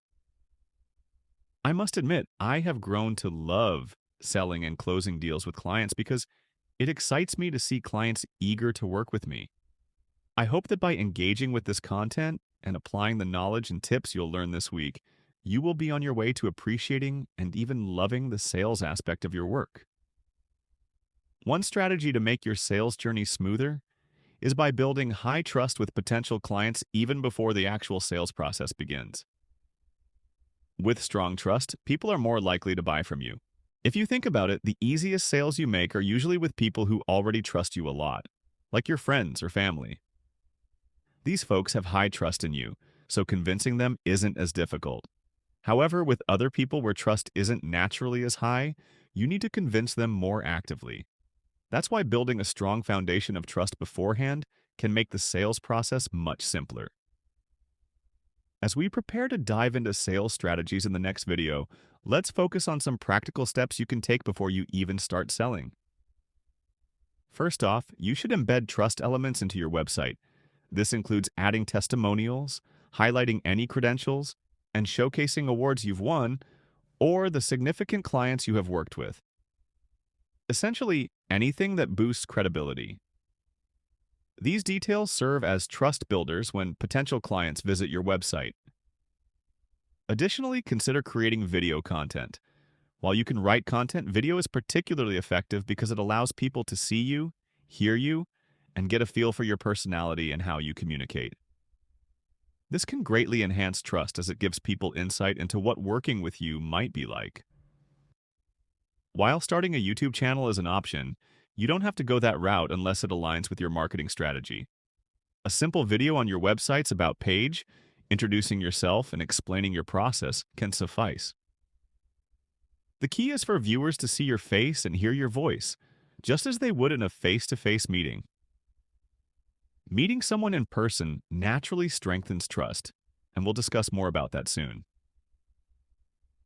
I must admit, I have grown to love selling and closing deals with clients because it excites me to see clients eager to work with me. I hope that by engaging with this content and applying the knowledge and tips you'll learn this week, you will be on your way to appreciating and even loving the sales aspect of your work. One strategy to make your sales journey smoother is by building high trust with potential clients even before the actual sales process begins. With strong trust, people are more likely to buy from you. If you think about it, the easiest sales you make are usually with people who already trust you a lot, like your friends or family. These folks have high trust in you, so convincing them isn't as difficult. However, with other people where trust isn't naturally as high, you need to convince them more actively. That's why building a strong foundation of trust beforehand can make the sales process much simpler. As we prepare to dive into sales strategies in the next video, let's focus on some practical steps you can take before you even start selling. First off, you should embed trust elements into your website. This includes adding testimonials, highlighting any credentials, and showcasing awards you've won or the significant clients you have worked with. Essentially, anything that boosts credibility. These details serve as trust builders when potential clients visit your website. Additionally, consider creating video content. While you can write content, video is particularly effective because it allows people to see you, hear you, and get a feel for your personality and how you communicate. This can greatly enhance trust as it gives people insight into what working with you might be like. While starting a YouTube channel is an option, you don't have to go that route unless it aligns with your marketing strategy. A simple video on your website's about page, introducing yourself and explaining your process can suffice. The key is for viewers to see your face and hear your voice, just as they would in a face-to-face meeting. Meeting someone in person naturally strengthens trust, and we'll discuss more about that soon.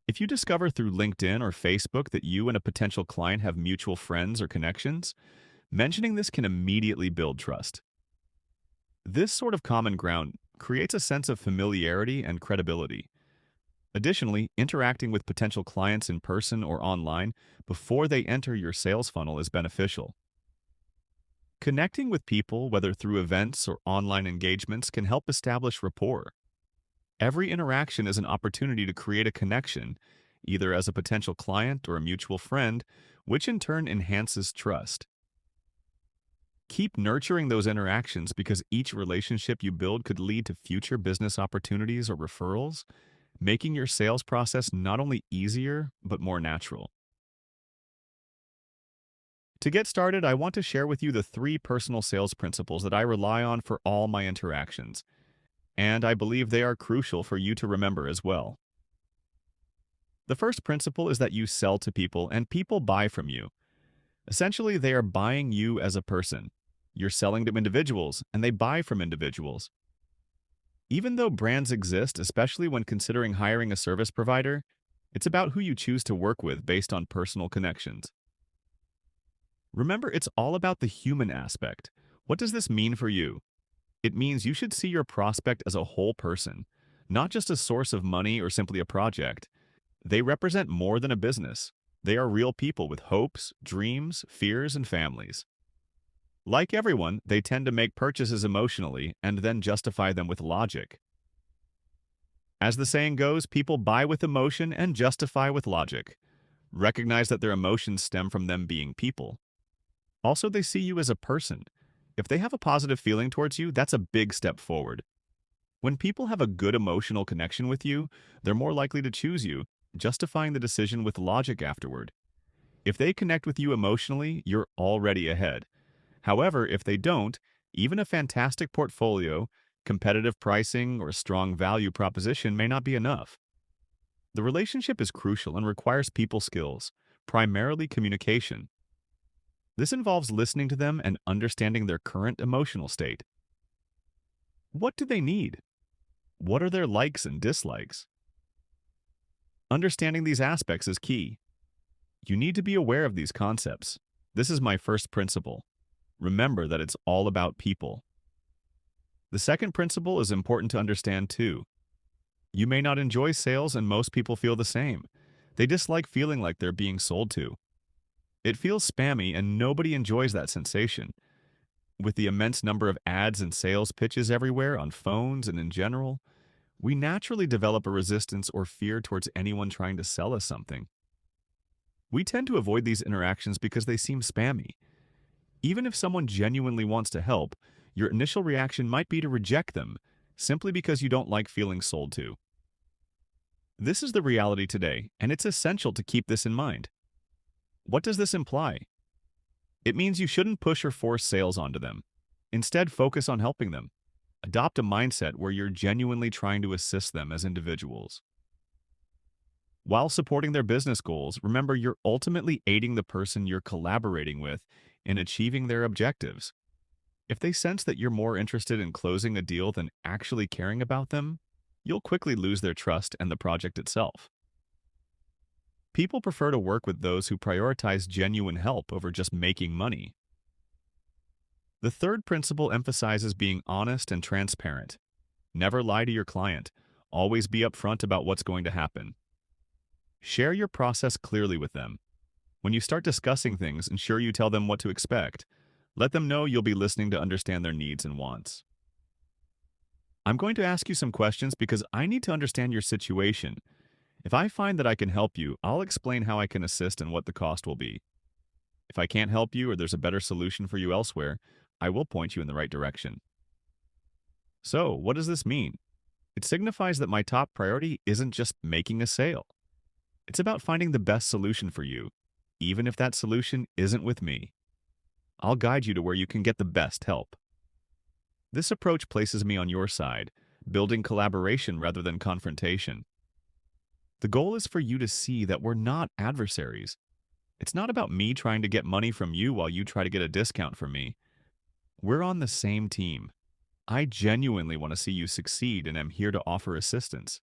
If you discover through LinkedIn or Facebook that you and a potential client have mutual friends or connections, mentioning this can immediately build trust. This sort of common ground creates a sense of familiarity and credibility. Additionally, interacting with potential clients in person or online before they enter your sales funnel is beneficial. Connecting with people, whether through events or online engagements, can help establish rapport. Every interaction is an opportunity to create a connection, either as a potential client or a mutual friend, which in turn enhances trust. Keep nurturing those interactions because each relationship you build could lead to future business opportunities or referrals, making your sales process not only easier, but more natural. To get started, I want to share with you the 3 personal sales principles that I rely on for all my interactions, and I believe they are crucial for you to remember as well. The first principle is that you sell to people and people buy from you. Essentially, they are buying you as a person. You're selling to individuals, and they buy from individuals. Even though brands exist, especially when considering hiring a service provider, it's about who you choose to work with based on personal connections. Remember, it's all about the human aspect. What does this mean for you? It means you should see your prospect as a whole person, not just a source of money or simply a project. They represent more than a business. They are real people with hopes, dreams, fears, and families. Like everyone, they tend to make purchases emotionally and then justify them with logic. As the saying goes, people buy with emotion and justify with logic. Recognize that their emotions stem from them being people. Also, they see you as a person. If they have a positive feeling towards you, that's a big step forward. When people have a good emotional connection with you, they're more likely to choose you, justifying the decision with logic afterward. If they connect with you emotionally, you're already ahead. However, if they don't, even a fantastic portfolio, competitive pricing, or a strong value proposition may not be enough. The relationship is crucial and requires people skills, primarily communication. This involves listening to them and understanding their current emotional state. What do they need? What are their likes and dislikes? Understanding these aspects is key. You need to be aware of these concepts. This is my first principle. Remember that it's all about people. The second principle is important to understand too. You may not enjoy sales, and most people feel the same. They dislike feeling like they're being sold to. It feels spammy, and nobody enjoys that sensation. With the immense number of ads and sales pitches everywhere on phones and in general, we naturally develop a resistance or fear towards anyone trying to sell us something. We tend to avoid these interactions because they seem spammy. Even if someone genuinely wants to help, your initial reaction might be to reject them, simply because you don't like feeling sold to. This is the reality today, and it's essential to keep this in mind. What does this imply? It means you shouldn't push or force sales onto them. Instead, focus on helping them. Adopt a mindset where you're genuinely trying to assist them as individuals. While supporting their business goals, remember you're ultimately aiding the person you're collaborating with in achieving their objectives. If they sense that you're more interested in closing a deal than actually caring about them, you'll quickly lose their trust and the project itself. People prefer to work with those who prioritize genuine help over just making money. The third principle emphasizes being honest and transparent. Never lie to your client. Always be upfront about what's going to happen. Share your process clearly with them. When you start discussing things, ensure you tell them what to expect. Let them know you'll be listening to understand their needs and wants. I'm going to ask you some questions because I need to understand your situation. If I find that I can help you, I'll explain how I can assist and what the cost will be. If I can't help you or there's a better solution for you elsewhere, I will point you in the right direction. So, what does this mean? It signifies that my top priority isn't just making a sale. It's about finding the best solution for you, even if that solution isn't with me. I'll guide you to where you can get the best help. This approach places me on your side, building collaboration rather than confrontation. The goal is for you to see that we're not adversaries. It's not about me trying to get money from you while you try to get a discount from me. We're on the same team. I genuinely want to see you succeed and am here to offer assistance.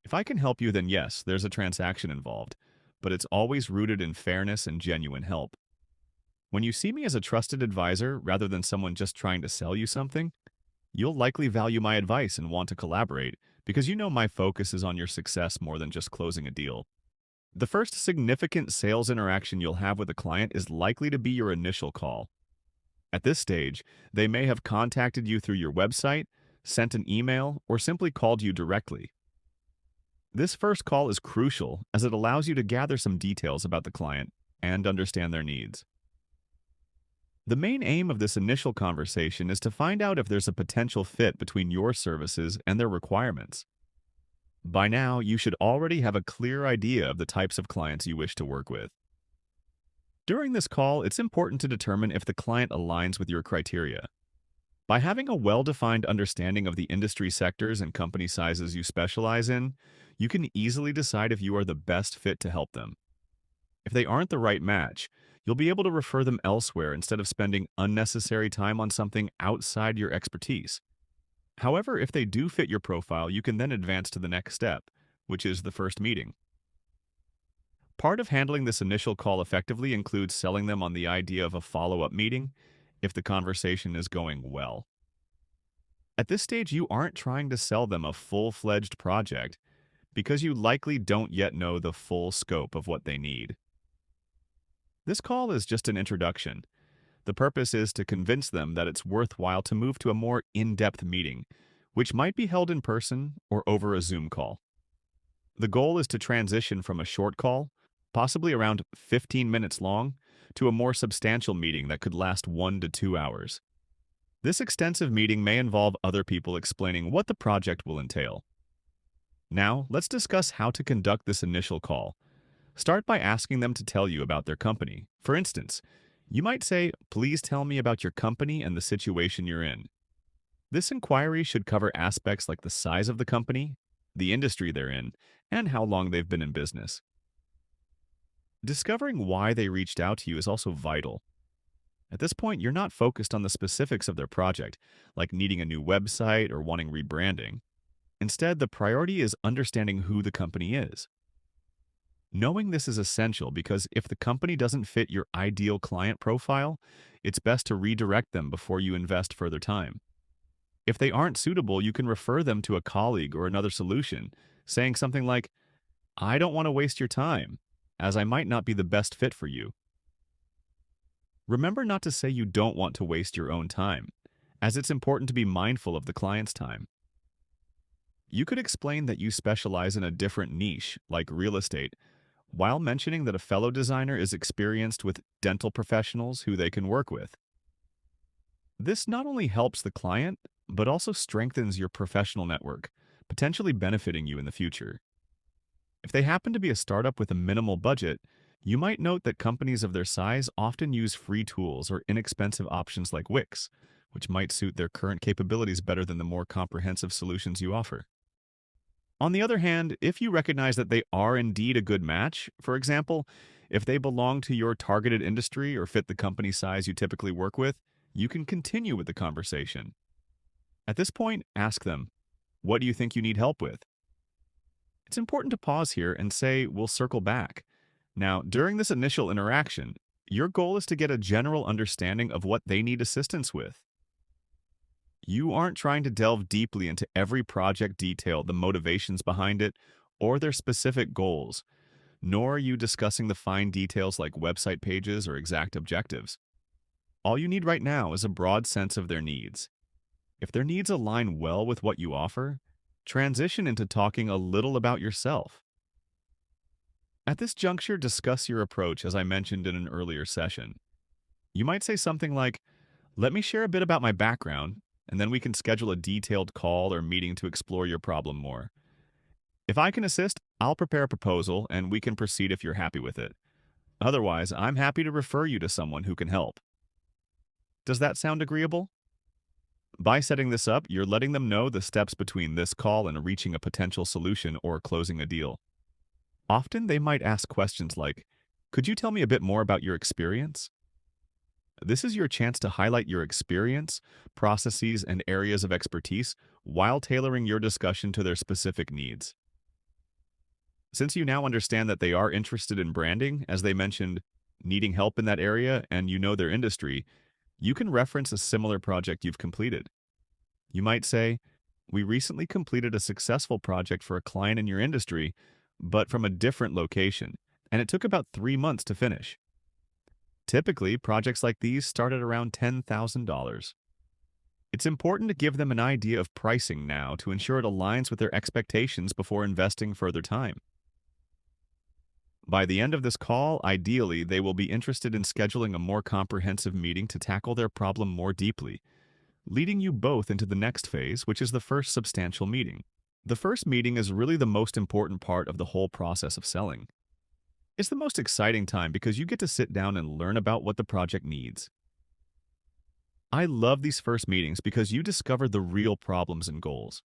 If I can help you, then yes, there's a transaction involved, but it's always rooted in fairness and genuine help. When you see me as a trusted advisor rather than someone just trying to sell you something, you'll likely value my advice and want to collaborate because you know my focus is on your success more than just closing a deal. The first significant sales interaction you'll have with a client is likely to be your initial call. At this stage, they may have contacted you through your website, sent an email, or simply called you directly. This first call is crucial as it allows you to gather some details about the client and understand their needs. The main aim of this initial conversation is to find out if there's a potential fit between your services and their requirements. By now, you should already have a clear idea of the types of clients you wish to work with. During this call, it's important to determine if the client aligns with your criteria. By having a well-defined understanding of the industry sectors and company sizes you specialize in, you can easily decide if you are the best fit to help them. If they aren't the right match, you'll be able to refer them elsewhere instead of spending unnecessary time on something outside your expertise. However, if they do fit your profile, you can then advance to the next step, which is the first meeting. Part of handling this initial call effectively includes selling them on the idea of a follow-up meeting if the conversation is going well. At this stage, you aren't trying to sell them a full-fledged project because you likely don't yet know the full scope of what they need. This call is just an introduction. The purpose is to convince them that it's worthwhile to move to a more in-depth meeting, which might be held in person or over a Zoom call. The goal is to transition from a short call, possibly around 15 minutes long, to a more substantial meeting that could last 1 to 2 hours. This extensive meeting may involve other people explaining what the project will entail. Now, let's discuss how to conduct this initial call. Start by asking them to tell you about their company. For instance, you might say, "Please tell me about your company and the situation you're in." This inquiry should cover aspects like the size of the company, the industry they're in, and how long they've been in business. Discovering why they reached out to you is also vital. At this point, you're not focused on the specifics of their project, like needing a new website or wanting rebranding. Instead, the priority is understanding who the company is. Knowing this is essential because if the company doesn't fit your ideal client profile, it's best to redirect them before you invest further time. If they aren't suitable, you can refer them to a colleague or another solution, saying something like, "I don't want to waste your time, as I might not be the best fit for you." Remember not to say you don't want to waste your own time, as it's important to be mindful of the client's time. You could explain that you specialize in a different niche, like real estate, while mentioning that a fellow designer is experienced with dental professionals who they can work with. This not only helps the client, but also strengthens your professional network, potentially benefiting you in the future. If they happen to be a startup with a minimal budget, you might note that companies of their size often use free tools or inexpensive options like Wix, which might suit their current capabilities better than the more comprehensive solutions you offer. On the other hand, if you recognize that they are indeed a good match, for example, if they belong to your targeted industry or fit the company size you typically work with, you can continue with the conversation. At this point, ask them, "What do you think you need help with?" It's important to pause here and say, "We'll circle back." Now, during this initial interaction, your goal is to get a general understanding of what they need assistance with. You aren't trying to delve deeply into every project detail, the motivations behind it, or their specific goals, nor are you discussing the fine details like website pages or exact objectives. All you need right now is a broad sense of their needs. If their needs align well with what you offer, transition into talking a little about yourself. At this juncture, discuss your approach as I mentioned in an earlier session. You might say something like, "Let me share a bit about my background, and then we can schedule a detailed call or meeting to explore your problem more. If I can assist, I'll prepare a proposal and we can proceed if you're happy with it. Otherwise, I'm happy to refer you to someone who can help." Does that sound agreeable? By setting this up, you're letting them know the steps between this call and reaching a potential solution or closing a deal. Often they might ask questions like, "Could you tell me a bit more about your experience?" This is your chance to highlight your experience, processes, and areas of expertise while tailoring your discussion to their specific needs. Since you now understand that they are interested in branding, as they mentioned, needing help in that area, and you know their industry, you can reference a similar project you've completed. You might say, "We recently completed a successful project for a client in your industry, but from a different location, and it took about 3 months to finish." Typically, projects like these start at around $10,000. It's important to give them an idea of pricing now to ensure it aligns with their expectations before investing further time. By the end of this call, ideally, they will be interested in scheduling a more comprehensive meeting to tackle their problem more deeply, leading you both into the next phase, which is the first substantial meeting. The first meeting is really the most important part of the whole process of selling. It's the most exciting time because you get to sit down and learn about what the project needs. I love these first meetings because you discover the real problems and goals.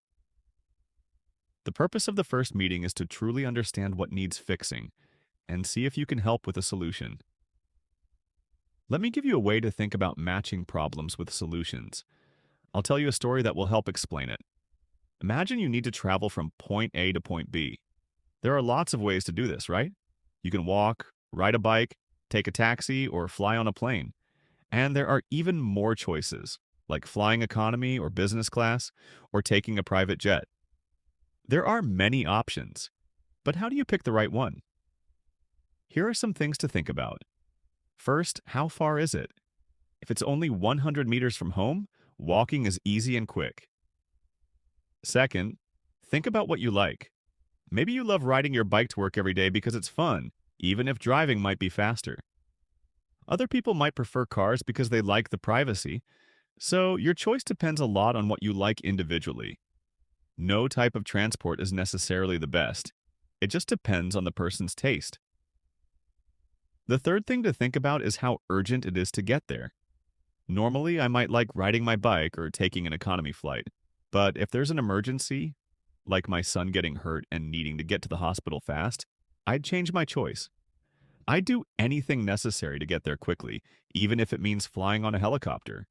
The purpose of the first meeting is to truly understand what needs fixing and see if you can help with a solution. Let me give you a way to think about matching problems with solutions. I'll tell you a story that will help explain it. Imagine you need to travel from point A to point B. There are lots of ways to do this, right? You can walk, ride a bike, take a taxi, or fly on a plane. And there are even more choices, like flying economy or business class, or taking a private jet. There are many options, but how do you pick the right one? Here are some things to think about. First, how far is it? If it's only 100 meters from home, walking is easy and quick. Second, think about what you like. Maybe you love riding your bike to work every day because it's fun, even if driving might be faster. Other people might prefer cars because they like the privacy, so your choice depends a lot on what you like individually. No type of transport is necessarily the best. It just depends on the person's taste. The third thing to think about is how urgent it is to get there. Normally, I might like riding my bike or taking an economy flight, but if there's an emergency, like my son getting hurt and needing to get to the hospital fast, I'd change my choice. I'd do anything necessary to get there quickly, even if it means flying on a helicopter.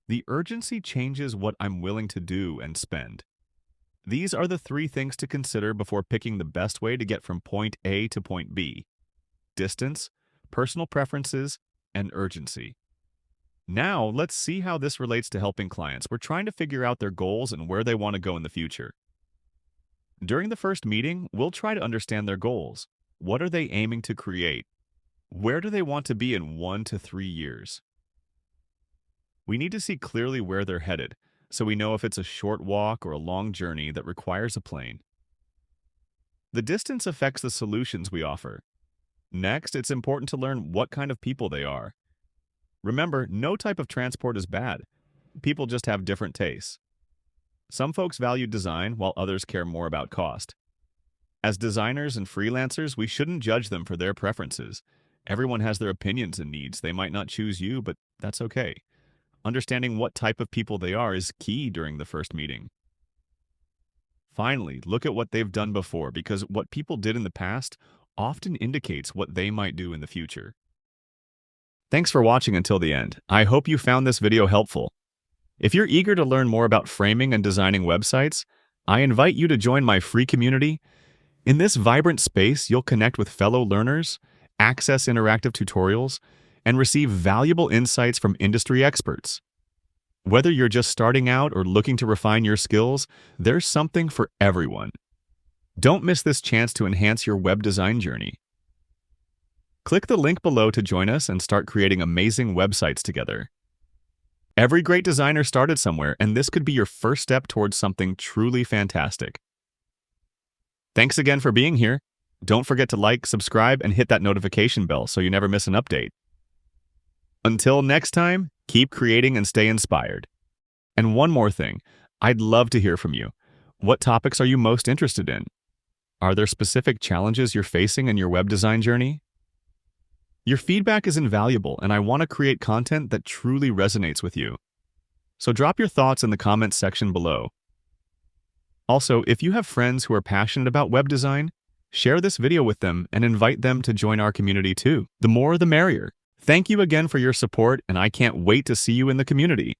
The urgency changes what I'm willing to do and spend. These are the three things to consider before picking the best way to get from point A to point B: distance, personal preferences, and urgency. Now, let's see how this relates to helping clients. We're trying to figure out their goals and where they want to go in the future. During the first meeting, we'll try to understand their goals. What are they aiming to create? Where do they want to be in 1 to 3 years? We need to see clearly where they're headed, so we know if it's a short walk or a long journey that requires a plane. The distance affects the solutions we offer. Next, it's important to learn what kind of people they are. Remember, no type of transport is bad. People just have different tastes. Some folks value design, while others care more about cost. As designers and freelancers, we shouldn't judge them for their preferences. Everyone has their opinions and needs. They might not choose you, but that's okay. Understanding what type of people they are is key during the first meeting. Finally, look at what they've done before, because what people did in the past often indicates what they might do in the future. Thanks for watching until the end. I hope you found this video helpful. If you're eager to learn more about framing and designing websites, I invite you to join my free community. In this vibrant space, you'll connect with fellow learners, access interactive tutorials, and receive valuable insights from industry experts. Whether you're just starting out or looking to refine your skills, there's something for everyone. Don't miss this chance to enhance your web design journey. Click the link below to join us and start creating amazing websites together. Every great designer started somewhere, and this could be your first step towards something truly fantastic. Thanks again for being here. Don't forget to like, subscribe, and hit that notification bell so you never miss an update. Until next time, keep creating and stay inspired. And one more thing, I'd love to hear from you. What topics are you most interested in? Are there specific challenges you're facing in your web design journey? Your feedback is invaluable, and I want to create content that truly resonates with you. So drop your thoughts in the comments section below. Also, if you have friends who are passionate about web design, share this video with them and invite them to join our community too. The more the merrier. Thank you again for your support, and I can't wait to see you in the community.